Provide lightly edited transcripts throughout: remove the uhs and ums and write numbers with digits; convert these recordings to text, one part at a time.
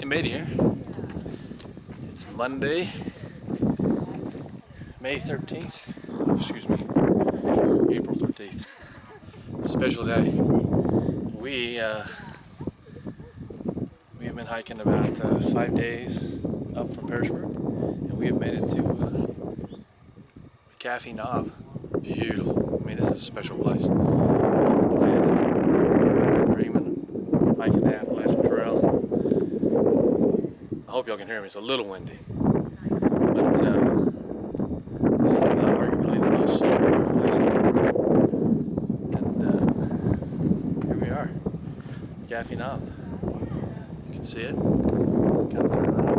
made it here. It's Monday, May 13th. Oh, excuse me, April 13th. Special day. We have been hiking about 5 days up from Pearisburg, and we have made it to McAfee Knob. Beautiful. I mean, this is a special place. Planning, dreaming, hiking the Appalachian Trail. I hope y'all can hear me. It's a little windy, but this is arguably the most beautiful place. And here we are, McAfee Knob. You can see it. Kind of turn around.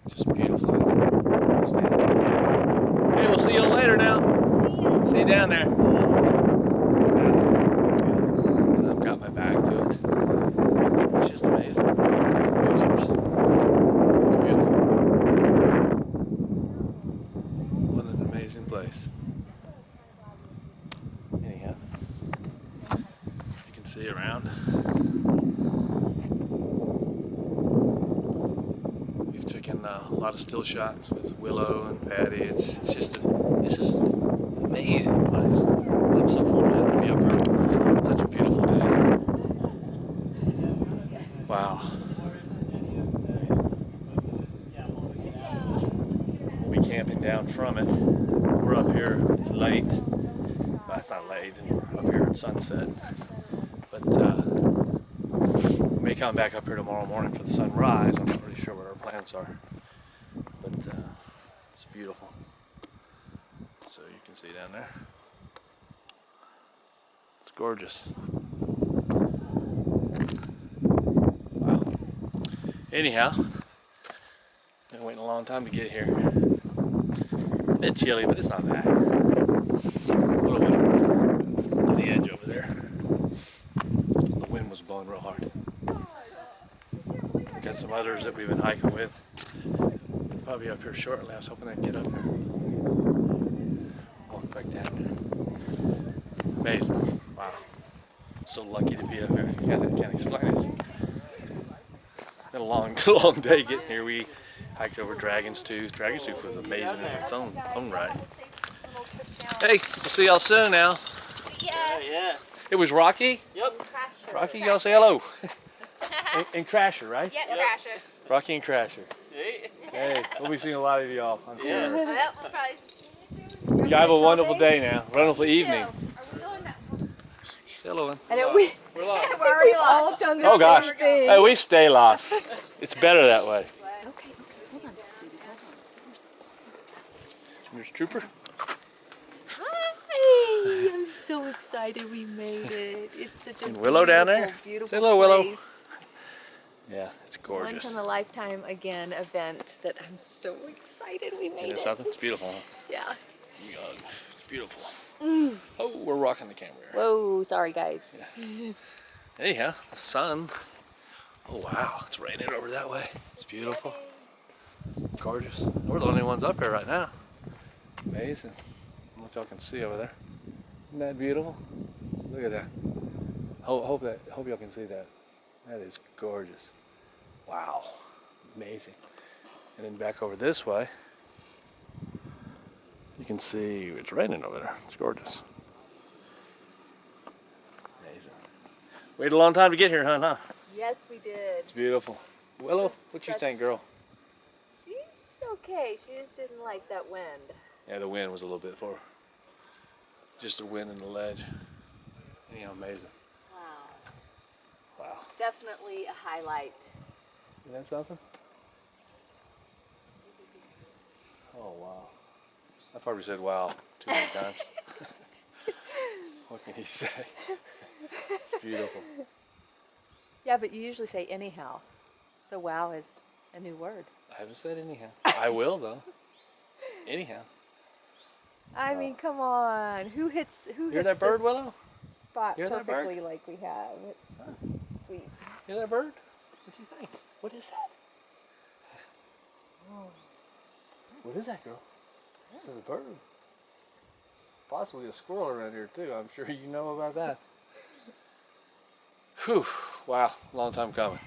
Just beautiful out there. Hey, we'll see you later now. See you down there. It's absolutely beautiful. And I've got my back to it. It's just amazing. Taking pictures. It's beautiful. What an amazing place. Anyhow, you can see around. We've taken a lot of still shots with Willow and Patty. It's just an amazing place. I'm so fortunate to be up here. It's such a beautiful day. Wow. We'll be camping down from it. We're up here, it's late. Well, it's not late, and we're up here at sunset. But we may come back up here tomorrow morning for the sunrise. I'm not really sure what our plans are. But it's beautiful. So you can see down there. It's gorgeous. Wow. Anyhow, been waiting a long time to get here. It's a bit chilly, but it's not bad. A little bit of the edge over there. The wind was blowing real hard. We got some others that we've been hiking with. They'll probably be up here shortly. I was hoping they'd get up here. Walk back down. Amazing. Wow. So lucky to be up here. Can't explain it. Been a long day getting here. We hiked over Dragon's Tooth. Dragon's Tooth was amazing in its own right. Hey, we'll see y'all soon now. Yeah. It was Rocky? Yep. Rocky, y'all say hello. and Crasher, right? Yep, Crasher. Rocky and Crasher. Hey, we'll be seeing a lot of y'all, I'm sure. Yep, we'll probably... You have a wonderful day now. Wonderful evening. Say hello, Lynn. We're lost. We're already lost. Oh gosh. Hey, we stay lost. It's better that way. Okay, hold on, sweetie, hold on. Here's Trooper. Hi! I'm so excited we made it. It's such a And Willow down there. beautiful Say hello, Willow. place. Yeah, it's gorgeous. Once in a lifetime again event that I'm so excited we made Isn't it it. something? It's beautiful, huh? Yeah. Oh my God, it's beautiful. Oh, we're rocking the camera here. Whoa, sorry guys. Yeah. Anyhow, the sun. Oh wow, it's raining over that way. It's beautiful. Gorgeous. We're the only ones up here right now. Amazing. I don't know if y'all can see over there. Isn't that beautiful? Look at that. Hope y'all can see that. That is gorgeous. Wow. Amazing. And then back over this way, you can see it's raining over there. It's gorgeous. Amazing. Waited a long time to get here, huh? Yes, we did. It's beautiful. Willow, what you think, girl? She's okay. She just didn't like that wind. Yeah, the wind was a little bit for her. Just the wind and the ledge. Anyhow, amazing. Wow. Wow. Definitely a highlight. Isn't that something? Oh, wow. I probably said wow too many times. What can you say? It's beautiful. Yeah, but you usually say anyhow. So wow is a new word. I haven't said anyhow. I will, though. Anyhow. I mean, come on. Who hits Hear that bird, this Willow? spot Hear that bird? perfectly like we have? It's sweet. Hear that bird? What do you think? What is that? What is that, girl? It's a bird. Possibly a squirrel around here, too. I'm sure you know about that. Whew. Wow. Long time coming.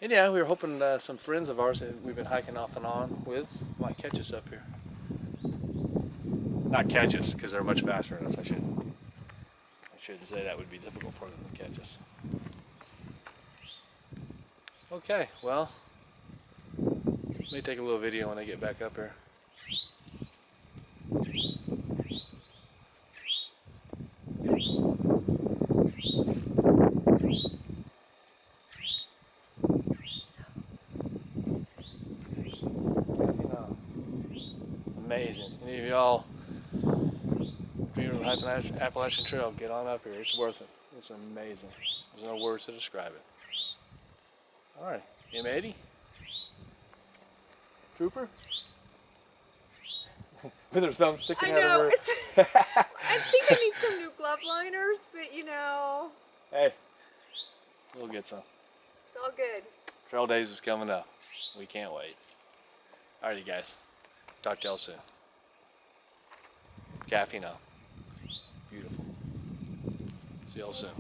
And yeah, we were hoping some friends of ours that we've been hiking off and on with might catch us up here. Not catch us, because they're much faster than us. I shouldn't say that would be difficult for them to catch us. Okay, well, let me take a little video when I get back up here. Amazing. Any of y'all familiar with the Appalachian Trail, get on up here. It's worth it. It's amazing. There's no words to describe it. All right, M80. Trooper. With her thumb sticking I out know. of her. I think I need some new glove liners, but you know, Hey, we'll get some. it's all good. Trail days is coming up. We can't wait. Alrighty, guys. Talk to y'all soon. McAfee Knob. Beautiful. See y'all soon.